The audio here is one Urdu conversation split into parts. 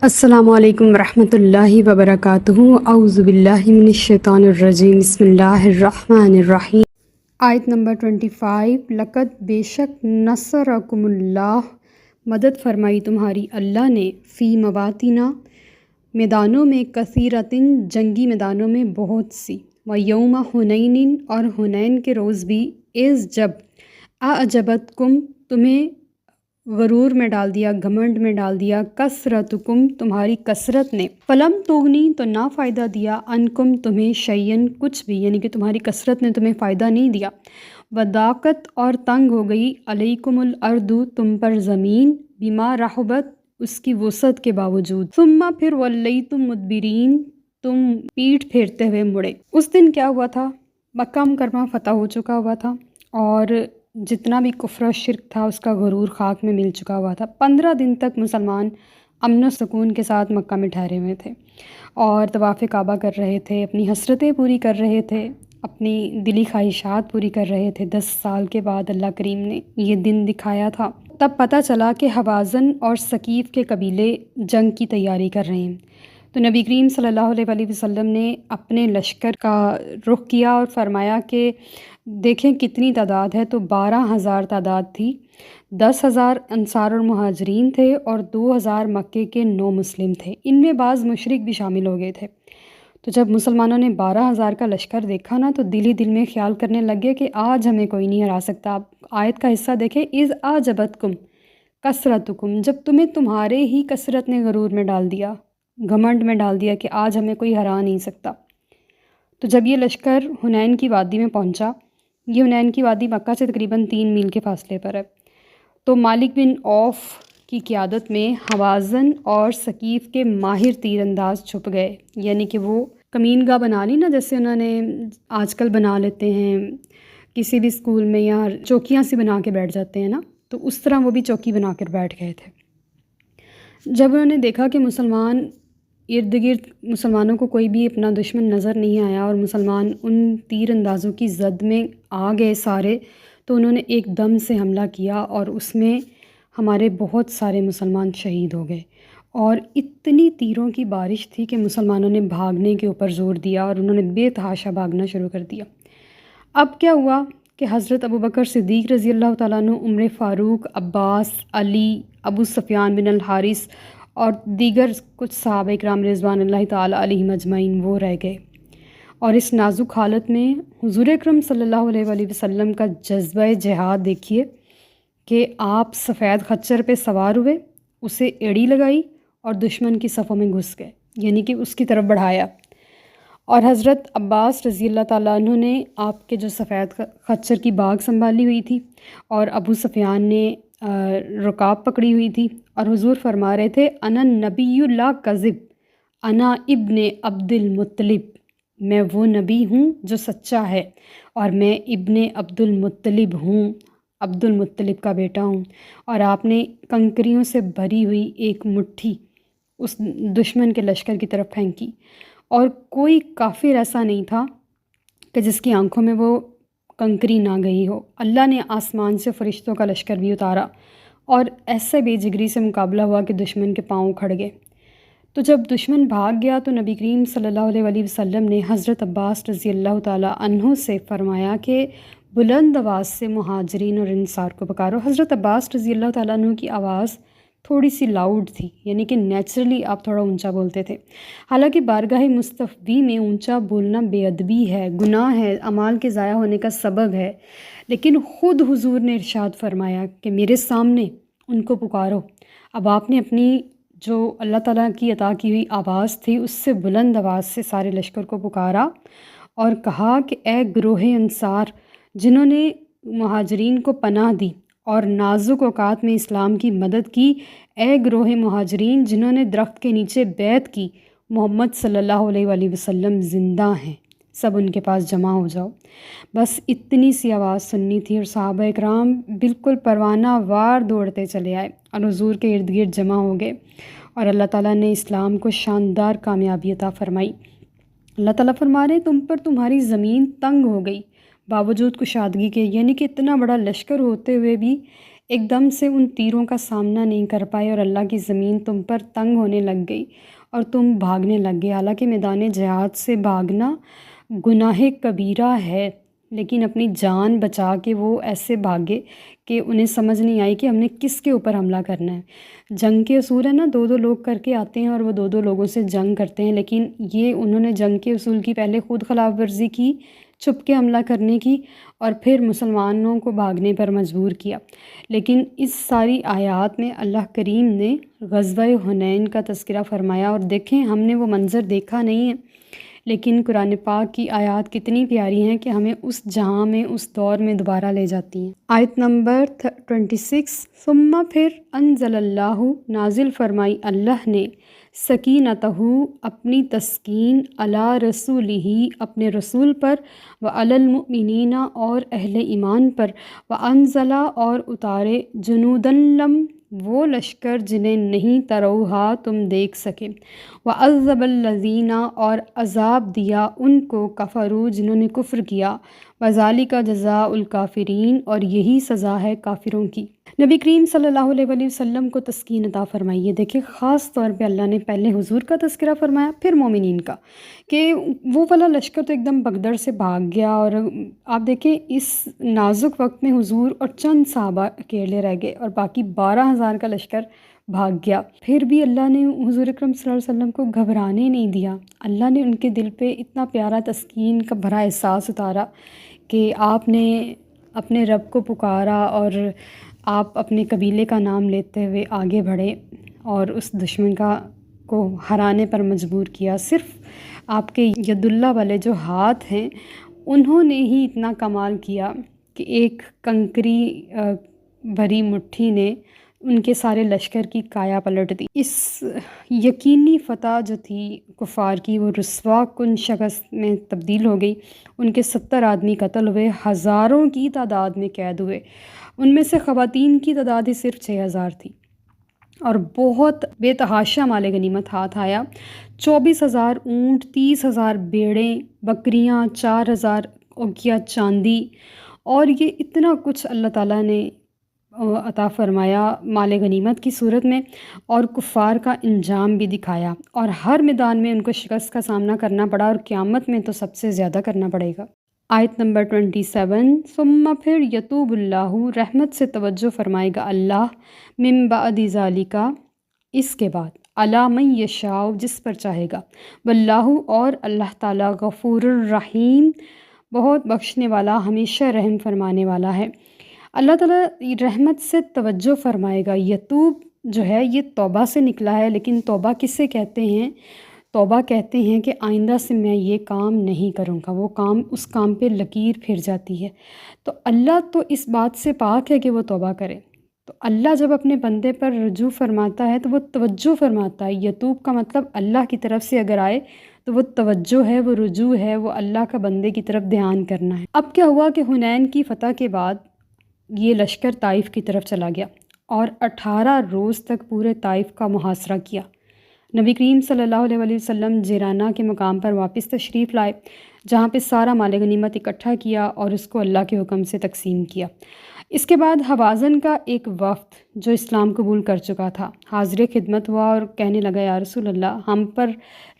السلام علیکم ورحمۃ اللہ وبرکاتہ۔ اعوذ باللہ من الشیطان الرجیم، بسم اللہ الرحمن الرحیم۔ آیت نمبر 25۔ لقد بے شک نصرکم اللہ، مدد فرمائی تمہاری اللہ نے، فی مواطن میدانوں میں، کثیرتن جنگی میدانوں میں بہت سی، و یوم حنین اور حنین کے روز بھی، اذ جب، اعجبتکم تمہیں غرور میں ڈال دیا، گھمنڈ میں ڈال دیا، کثرتکم تمہاری کثرت نے، فلم تغنی تو نہ فائدہ دیا، عنکم تمہیں شیئن کچھ بھی، یعنی کہ تمہاری کثرت نے تمہیں فائدہ نہیں دیا، وضاقت اور تنگ ہو گئی، علیکم الارض تم پر زمین، بما رحبت اس کی وسعت کے باوجود، ثم پھر ولیتم مدبرین تم پیٹھ پھیرتے ہوئے مڑے۔ اس دن کیا ہوا تھا؟ مکہ مکرمہ فتح ہو چکا ہوا تھا اور جتنا بھی کفر و شرک تھا اس کا غرور خاک میں مل چکا ہوا تھا۔ 15 دن تک مسلمان امن و سکون کے ساتھ مکہ میں ٹھہرے ہوئے تھے اور طواف کعبہ کر رہے تھے، اپنی حسرتیں پوری کر رہے تھے، اپنی دلی خواہشات پوری کر رہے تھے۔ 10 سال کے بعد اللہ کریم نے یہ دن دکھایا تھا۔ تب پتہ چلا کہ حوازن اور ثقیف کے قبیلے جنگ کی تیاری کر رہے ہیں، تو نبی کریم صلی اللہ علیہ وآلہ وسلم نے اپنے لشکر کا رخ کیا اور فرمایا کہ دیکھیں کتنی تعداد ہے، تو 12,000 تعداد تھی، 10,000 انصار اور مہاجرین تھے اور 2,000 مکے کے نو مسلم تھے، ان میں بعض مشرک بھی شامل ہو گئے تھے۔ تو جب مسلمانوں نے 12,000 کا لشکر دیکھا نا، تو دل ہی دل میں خیال کرنے لگے کہ آج ہمیں کوئی نہیں ہرا سکتا۔ آپ آیت کا حصہ دیکھیں، اذ اعجبتکم کثرتکم، جب تمہیں تمہارے ہی کثرت نے غرور میں ڈال دیا، گھمنڈ میں ڈال دیا کہ آج ہمیں کوئی ہرا نہیں سکتا۔ تو جب یہ لشکر حنین کی وادی میں پہنچا، یہ حنین کی وادی مکہ سے تقریباً 3 میل کے فاصلے پر ہے، تو مالک بن عوف کی قیادت میں حوازن اور ثقیف کے ماہر تیر انداز چھپ گئے، یعنی کہ وہ کمین گاہ بنا لی نا، جیسے انہوں نے آج کل بنا لیتے ہیں کسی بھی اسکول میں، یا چوکیاں سی بنا کے بیٹھ جاتے ہیں نا، تو اس طرح وہ بھی چوکی بنا کر بیٹھ گئے تھے۔ جب انہوں نے دیکھا کہ مسلمان ارد گرد، مسلمانوں کو کوئی بھی اپنا دشمن نظر نہیں آیا اور مسلمان ان تیر اندازوں کی زد میں آ گئے سارے، تو انہوں نے ایک دم سے حملہ کیا اور اس میں ہمارے بہت سارے مسلمان شہید ہو گئے، اور اتنی تیروں کی بارش تھی کہ مسلمانوں نے بھاگنے کے اوپر زور دیا اور انہوں نے بے تحاشا بھاگنا شروع کر دیا۔ اب کیا ہوا کہ حضرت ابوبکر صدیق رضی اللہ تعالیٰ عنہ، عمر فاروق، عباس، علی، ابو سفیان بن الحارث اور دیگر کچھ صحابہ اکرام رضوان اللہ تعالیٰ علیہم اجمعین وہ رہ گئے، اور اس نازک حالت میں حضور اکرم صلی اللہ علیہ وآلہ وسلم کا جذبہ جہاد دیکھیے کہ آپ سفید خچر پہ سوار ہوئے، اسے ایڑی لگائی اور دشمن کی صفوں میں گھس گئے، یعنی کہ اس کی طرف بڑھایا، اور حضرت عباس رضی اللہ تعالیٰ عنہ نے آپ کے جو سفید خچر کی باغ سنبھالی ہوئی تھی، اور ابو سفیان نے رکاب پکڑی ہوئی تھی، اور حضور فرما رہے تھے انا نبی لا کذب، انا ابن عبد المطلب، میں وہ نبی ہوں جو سچا ہے اور میں ابن عبد المطلب ہوں، عبد المطلب کا بیٹا ہوں۔ اور آپ نے کنکریوں سے بھری ہوئی ایک مٹھی اس دشمن کے لشکر کی طرف پھینکی، اور کوئی کافر ایسا نہیں تھا کہ جس کی آنکھوں میں وہ کنکری نہ گئی ہو۔ اللہ نے آسمان سے فرشتوں کا لشکر بھی اتارا اور ایسے بے جگری سے مقابلہ ہوا کہ دشمن کے پاؤں کھڑ گئے۔ تو جب دشمن بھاگ گیا تو نبی کریم صلی اللہ علیہ وآلہ وسلم نے حضرت عباس رضی اللہ تعالیٰ عنہ سے فرمایا کہ بلند آواز سے مہاجرین اور انصار کو پکارو۔ حضرت عباس رضی اللہ تعالیٰ عنہ کی آواز تھوڑی سی لاؤڈ تھی، یعنی کہ نیچرلی آپ تھوڑا اونچا بولتے تھے، حالانکہ بارگاہ مصطفی میں اونچا بولنا بے ادبی ہے، گناہ ہے، اعمال کے ضائع ہونے کا سبب ہے، لیکن خود حضور نے ارشاد فرمایا کہ میرے سامنے ان کو پکارو۔ اب آپ نے اپنی جو اللہ تعالیٰ کی عطا کی ہوئی آواز تھی اس سے بلند آواز سے سارے لشکر کو پکارا اور کہا کہ اے گروہ انصار جنہوں نے مہاجرین کو پناہ دی اور نازک اوقات میں اسلام کی مدد کی، اے گروہ مہاجرین جنہوں نے درخت کے نیچے بیعت کی، محمد صلی اللہ علیہ وآلہ وسلم زندہ ہیں، سب ان کے پاس جمع ہو جاؤ۔ بس اتنی سی آواز سننی تھی اور صحابہ اکرام بالکل پروانہ وار دوڑتے چلے آئے اور حضور کے ارد گرد جمع ہو گئے، اور اللہ تعالیٰ نے اسلام کو شاندار کامیابی عطا فرمائی۔ اللہ تعالیٰ فرما رہے تم پر تمہاری زمین تنگ ہو گئی باوجود کشادگی کے، یعنی کہ اتنا بڑا لشکر ہوتے ہوئے بھی ایک دم سے ان تیروں کا سامنا نہیں کر پائے اور اللہ کی زمین تم پر تنگ ہونے لگ گئی اور تم بھاگنے لگ گئے۔ حالانکہ میدان جہاد سے بھاگنا گناہ کبیرہ ہے، لیکن اپنی جان بچا کے وہ ایسے بھاگے کہ انہیں سمجھ نہیں آئی کہ ہم نے کس کے اوپر حملہ کرنا ہے۔ جنگ کے اصول ہے نا، دو دو لوگ کر کے آتے ہیں اور وہ دو دو لوگوں سے جنگ کرتے ہیں، لیکن یہ انہوں نے جنگ کے اصول کی پہلے خود خلاف ورزی کی، چھپ کے حملہ کرنے کی، اور پھر مسلمانوں کو بھاگنے پر مجبور کیا۔ لیکن اس ساری آیات میں اللہ کریم نے غزوہ حنین کا تذکرہ فرمایا، اور دیکھیں ہم نے وہ منظر دیکھا نہیں ہے، لیکن قرآن پاک کی آیات کتنی پیاری ہیں کہ ہمیں اس جہاں میں، اس دور میں دوبارہ لے جاتی ہیں۔ آیت نمبر 26، ثم پھر انزل اللہ نازل فرمائی اللہ نے، سکینتہ اپنی تسکین، علی رسولہ اپنے رسول پر، وعلی المؤمنین اور اہل ایمان پر، وانزلہ اور اتارے، جنوداً لم وہ لشکر جنہیں نہیں تروہا تم دیکھ سکے، وعذب الذین اور عذاب دیا ان کو، کفروا جنہوں نے کفر کیا، وذالک جزاء الکافرین اور یہی سزا ہے کافروں کی۔ نبی کریم صلی اللہ علیہ وآلہ وسلم کو تسکین عطا فرمائیے۔ دیکھیں خاص طور پہ اللہ نے پہلے حضور کا تذکرہ فرمایا، پھر مومنین کا، کہ وہ والا لشکر تو ایک دم بگدڑ سے بھاگ گیا، اور آپ دیکھیں اس نازک وقت میں حضور اور چند صحابہ اکیلے رہ گئے اور باقی 12,000 کا لشکر بھاگ گیا۔ پھر بھی اللہ نے حضور اکرم صلی اللہ علیہ وسلم کو گھبرانے نہیں دیا۔ اللہ نے ان کے دل پہ اتنا پیارا تسکین کا بھرا احساس اتارا کہ آپ نے اپنے رب کو پکارا اور آپ اپنے قبیلے کا نام لیتے ہوئے آگے بڑھے اور اس دشمن کو ہرانے پر مجبور کیا۔ صرف آپ کے ید اللہ والے جو ہاتھ ہیں انہوں نے ہی اتنا کمال کیا کہ ایک کنکری بھری مٹھی نے ان کے سارے لشکر کی کایا پلٹ دی۔ اس یقینی فتح جو تھی کفار کی وہ رسوا کن شخص میں تبدیل ہو گئی۔ ان کے 70 آدمی قتل ہوئے، ہزاروں کی تعداد میں قید ہوئے، ان میں سے خواتین کی تعداد ہی صرف 6,000 تھی، اور بہت بے تحاشا مال غنیمت ہاتھ آیا۔ 24,000 اونٹ، 30,000 بیڑیں، بکریاں، 4,000 اوقیہ چاندی، اور یہ اتنا کچھ اللہ تعالیٰ نے عطا فرمایا مال غنیمت کی صورت میں، اور کفار کا انجام بھی دکھایا، اور ہر میدان میں ان کو شکست کا سامنا کرنا پڑا، اور قیامت میں تو سب سے زیادہ کرنا پڑے گا۔ آیت نمبر 27، ثم پھر یتوب اللہ رحمت سے توجہ فرمائے گا اللہ، من بعد ذالک اس کے بعد، علی من یشاء جس پر چاہے گا، واللہ اور اللہ تعالیٰ غفور الرحیم بہت بخشنے والا، ہمیشہ رحم فرمانے والا ہے۔ اللہ تعالیٰ رحمت سے توجہ فرمائے گا۔ یتوب جو ہے یہ توبہ سے نکلا ہے، لیکن توبہ کس سے کہتے ہیں؟ توبہ کہتے ہیں کہ آئندہ سے میں یہ کام نہیں کروں گا، وہ کام، اس کام پہ لکیر پھر جاتی ہے۔ تو اللہ تو اس بات سے پاک ہے کہ وہ توبہ کرے، تو اللہ جب اپنے بندے پر رجوع فرماتا ہے تو وہ توجہ فرماتا ہے۔ یتوب کا مطلب اللہ کی طرف سے اگر آئے تو وہ توجہ ہے، وہ رجوع ہے، وہ اللہ کا بندے کی طرف دھیان کرنا ہے۔ اب کیا ہوا کہ حنین کی فتح کے بعد یہ لشکر طائف کی طرف چلا گیا اور 18 روز تک پورے طائف کا محاصرہ کیا۔ نبی کریم صلی اللہ علیہ وآلہ وسلم جیرانہ کے مقام پر واپس تشریف لائے، جہاں پہ سارا مال غنیمت اکٹھا کیا اور اس کو اللہ کے حکم سے تقسیم کیا۔ اس کے بعد حوازن کا ایک وفد جو اسلام قبول کر چکا تھا حاضر خدمت ہوا اور کہنے لگا یا رسول اللہ ہم پر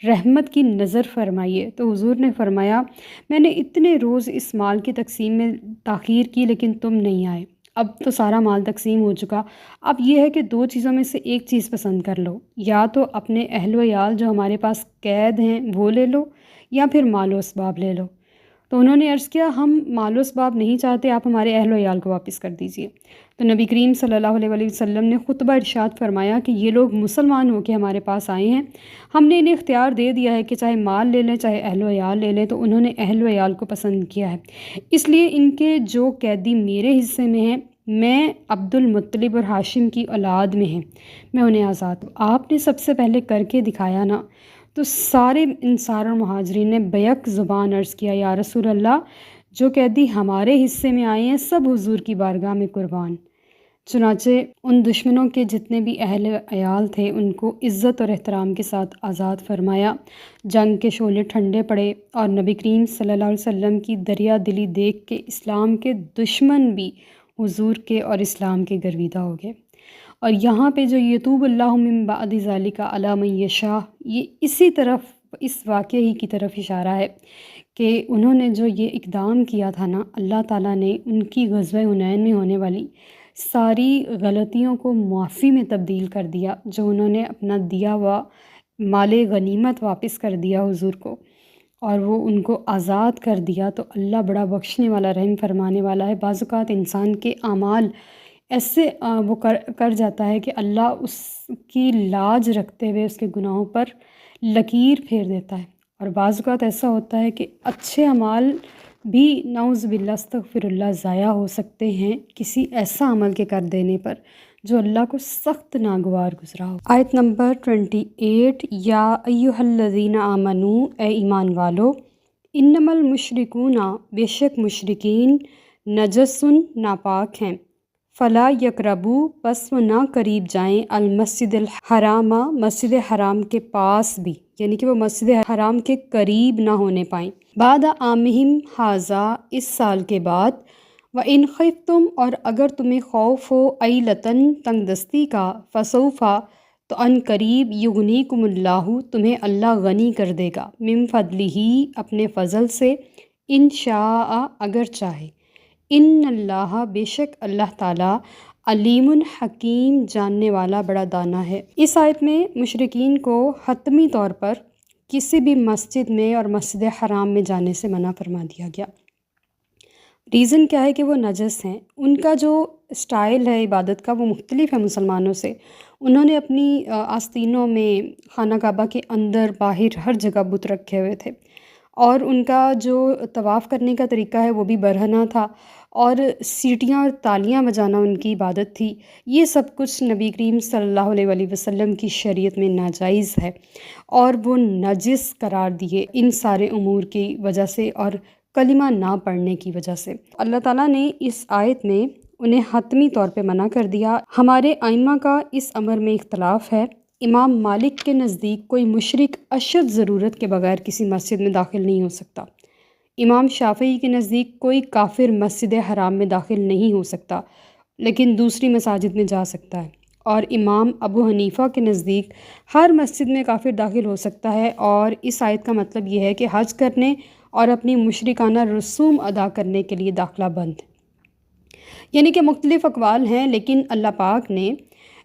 رحمت کی نظر فرمائیے۔ تو حضور نے فرمایا میں نے اتنے روز اس مال کی تقسیم میں تاخیر کی لیکن تم نہیں آئے، اب تو سارا مال تقسیم ہو چکا، اب یہ ہے کہ 2 چیزوں میں سے ایک چیز پسند کر لو، یا تو اپنے اہل و عیال جو ہمارے پاس قید ہیں وہ لے لو، یا پھر مال و اسباب لے لو۔ تو انہوں نے عرض کیا ہم مال و اسباب نہیں چاہتے، آپ ہمارے اہل و عیال کو واپس کر دیجئے۔ تو نبی کریم صلی اللہ علیہ وآلہ وسلم نے خطبہ ارشاد فرمایا کہ یہ لوگ مسلمان ہو کے ہمارے پاس آئے ہیں، ہم نے انہیں اختیار دے دیا ہے کہ چاہے مال لے لیں چاہے اہل و عیال لے لیں، تو انہوں نے اہل و عیال کو پسند کیا ہے، اس لیے ان کے جو قیدی میرے حصے میں ہیں، میں عبد المطلب اور ہاشم کی اولاد میں ہیں، میں انہیں آزاد۔ آپ نے سب سے پہلے کر کے دکھایا نا، تو سارے انصار اور مہاجرین نے بیک زبان عرض کیا یا رسول اللہ جو قیدی ہمارے حصے میں آئے ہیں سب حضور کی بارگاہ میں قربان۔ چنانچہ ان دشمنوں کے جتنے بھی اہل عیال تھے ان کو عزت اور احترام کے ساتھ آزاد فرمایا۔ جنگ کے شعلے ٹھنڈے پڑے اور نبی کریم صلی اللہ علیہ وسلم کی دریا دلی دیکھ کے اسلام کے دشمن بھی حضور کے اور اسلام کے گرویدہ ہو گئے۔ اور یہاں پہ جو یتوب اللہ من بعد ذالک علی من یشاء، یہ اسی طرف، اس واقعے ہی کی طرف اشارہ ہے کہ انہوں نے جو یہ اقدام کیا تھا نا، اللہ تعالیٰ نے ان کی غزوہ حنین میں ہونے والی ساری غلطیوں کو معافی میں تبدیل کر دیا۔ جو انہوں نے اپنا دیا ہوا مال غنیمت واپس کر دیا حضور کو، اور وہ ان کو آزاد کر دیا، تو اللہ بڑا بخشنے والا، رحم فرمانے والا ہے۔ بعض اوقات انسان کے اعمال ایسے وہ کر جاتا ہے کہ اللہ اس کی لاج رکھتے ہوئے اس کے گناہوں پر لکیر پھیر دیتا ہے، اور بعض اوقات ایسا ہوتا ہے کہ اچھے اعمال بھی نعوذ باللہ استغفر اللہ ضائع ہو سکتے ہیں کسی ایسا عمل کے کر دینے پر جو اللہ کو سخت ناگوار گزرا ہو۔ آیت نمبر 28، یا ایھا الذین آمنو، اے ایمان والو، انما المشرکون، بے شک مشرکین، نجسن، ناپاک ہیں، فلا یقربوا، پس وہ نہ قریب جائیں، المسجد الحرام، مسجد حرام کے پاس بھی، یعنی کہ وہ مسجد حرام کے قریب نہ ہونے پائیں، بعد عامہم ھذا، اس سال کے بعد، وَإِنْ خِفْتُمْ، اور اگر تمہیں خوف ہو، عیلتاً، تنگ دستی کا، فسوف، تو ان قریب، یغنیکم اللہ، تمہیں اللہ غنی کر دے گا، من فضلہ، اپنے فضل سے، ان شاء، اگر چاہے، ان اللہ، بے شک اللہ تعالیٰ، علیم حکیم، جاننے والا، بڑا دانا ہے۔ اس آیت میں مشرکین کو حتمی طور پر کسی بھی مسجد میں اور مسجد حرام میں جانے سے منع فرما دیا گیا۔ ریزن کیا ہے کہ وہ نجس ہیں، ان کا جو اسٹائل ہے عبادت کا وہ مختلف ہے مسلمانوں سے۔ انہوں نے اپنی آستینوں میں، خانہ کعبہ کے اندر باہر ہر جگہ بت رکھے ہوئے تھے، اور ان کا جو طواف کرنے کا طریقہ ہے وہ بھی برہنہ تھا، اور سیٹیاں اور تالیاں بجانا ان کی عبادت تھی۔ یہ سب کچھ نبی کریم صلی اللہ علیہ وآلہ وسلم کی شریعت میں ناجائز ہے، اور وہ نجس قرار دیے ان سارے امور کی وجہ سے اور کلمہ نہ پڑھنے کی وجہ سے۔ اللہ تعالیٰ نے اس آیت میں انہیں حتمی طور پہ منع کر دیا۔ ہمارے ائمہ کا اس امر میں اختلاف ہے۔ امام مالک کے نزدیک کوئی مشرک اشد ضرورت کے بغیر کسی مسجد میں داخل نہیں ہو سکتا۔ امام شافعی کے نزدیک کوئی کافر مسجد حرام میں داخل نہیں ہو سکتا، لیکن دوسری مساجد میں جا سکتا ہے۔ اور امام ابو حنیفہ کے نزدیک ہر مسجد میں کافر داخل ہو سکتا ہے، اور اس آیت کا مطلب یہ ہے کہ حج کرنے اور اپنی مشرکانہ رسوم ادا کرنے کے لیے داخلہ بند، یعنی کہ مختلف اقوال ہیں، لیکن اللہ پاک نے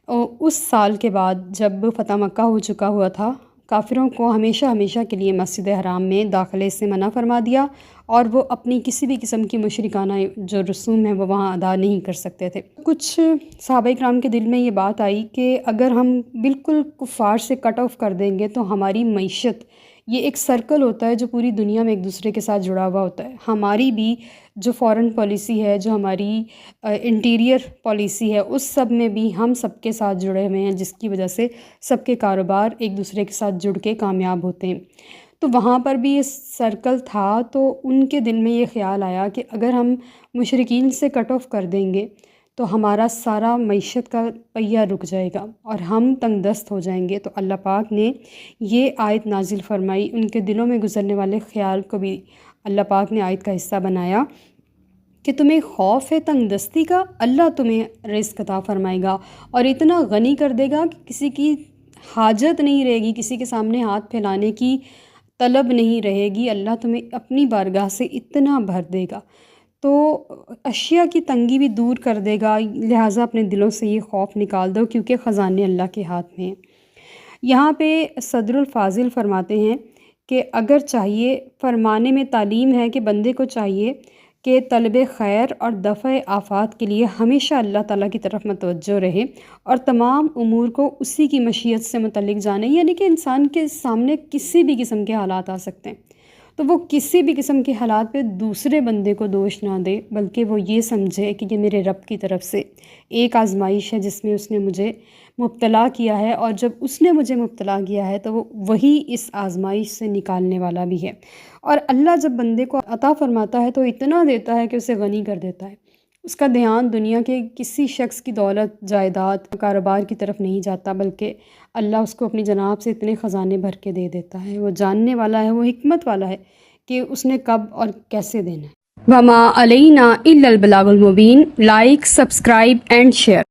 اس سال کے بعد جب فتح مکہ ہو چکا ہوا تھا، کافروں کو ہمیشہ ہمیشہ کے لیے مسجد حرام میں داخلے سے منع فرما دیا، اور وہ اپنی کسی بھی قسم کی مشرکانہ جو رسوم ہیں وہ وہاں ادا نہیں کر سکتے تھے۔ کچھ صحابہ کرام کے دل میں یہ بات آئی کہ اگر ہم بالکل کفار سے کٹ آف کر دیں گے تو ہماری معیشت، یہ ایک سرکل ہوتا ہے جو پوری دنیا میں ایک دوسرے کے ساتھ جڑا ہوا ہوتا ہے، ہماری بھی جو فارن پالیسی ہے، جو ہماری انٹیریئر پالیسی ہے، اس سب میں بھی ہم سب کے ساتھ جڑے ہوئے ہیں، جس کی وجہ سے سب کے کاروبار ایک دوسرے کے ساتھ جڑ کے کامیاب ہوتے ہیں۔ تو وہاں پر بھی یہ سرکل تھا، تو ان کے دل میں یہ خیال آیا کہ اگر ہم مشرکین سے کٹ آف کر دیں گے تو ہمارا سارا معیشت کا پہیہ رک جائے گا اور ہم تنگ دست ہو جائیں گے۔ تو اللہ پاک نے یہ آیت نازل فرمائی، ان کے دلوں میں گزرنے والے خیال کو بھی اللہ پاک نے آیت کا حصہ بنایا کہ تمہیں خوف ہے تنگ دستی کا، اللہ تمہیں رزق عطا فرمائے گا اور اتنا غنی کر دے گا کہ کسی کی حاجت نہیں رہے گی، کسی کے سامنے ہاتھ پھیلانے کی طلب نہیں رہے گی، اللہ تمہیں اپنی بارگاہ سے اتنا بھر دے گا، تو اشیاء کی تنگی بھی دور کر دے گا۔ لہٰذا اپنے دلوں سے یہ خوف نکال دو، کیونکہ خزانے اللہ کے ہاتھ میں ہیں۔ یہاں پہ صدر الفاضل فرماتے ہیں کہ اگر چاہیے، فرمانے میں تعلیم ہے کہ بندے کو چاہیے کہ طلب خیر اور دفع آفات کے لیے ہمیشہ اللہ تعالیٰ کی طرف متوجہ رہے اور تمام امور کو اسی کی مشیت سے متعلق جانے، یعنی کہ انسان کے سامنے کسی بھی قسم کے حالات آ سکتے ہیں، تو وہ کسی بھی قسم کے حالات پہ دوسرے بندے کو دوش نہ دے، بلکہ وہ یہ سمجھے کہ یہ میرے رب کی طرف سے ایک آزمائش ہے جس میں اس نے مجھے مبتلا کیا ہے، اور جب اس نے مجھے مبتلا کیا ہے تو وہ وہی اس آزمائش سے نکالنے والا بھی ہے۔ اور اللہ جب بندے کو عطا فرماتا ہے تو اتنا دیتا ہے کہ اسے غنی کر دیتا ہے، اس کا دھیان دنیا کے کسی شخص کی دولت، جائیداد، کاروبار کی طرف نہیں جاتا، بلکہ اللہ اس کو اپنی جناب سے اتنے خزانے بھر کے دے دیتا ہے۔ وہ جاننے والا ہے، وہ حکمت والا ہے کہ اس نے کب اور کیسے دینا ہے۔ وما علینا الا البلاغ المبین. Like, subscribe and share.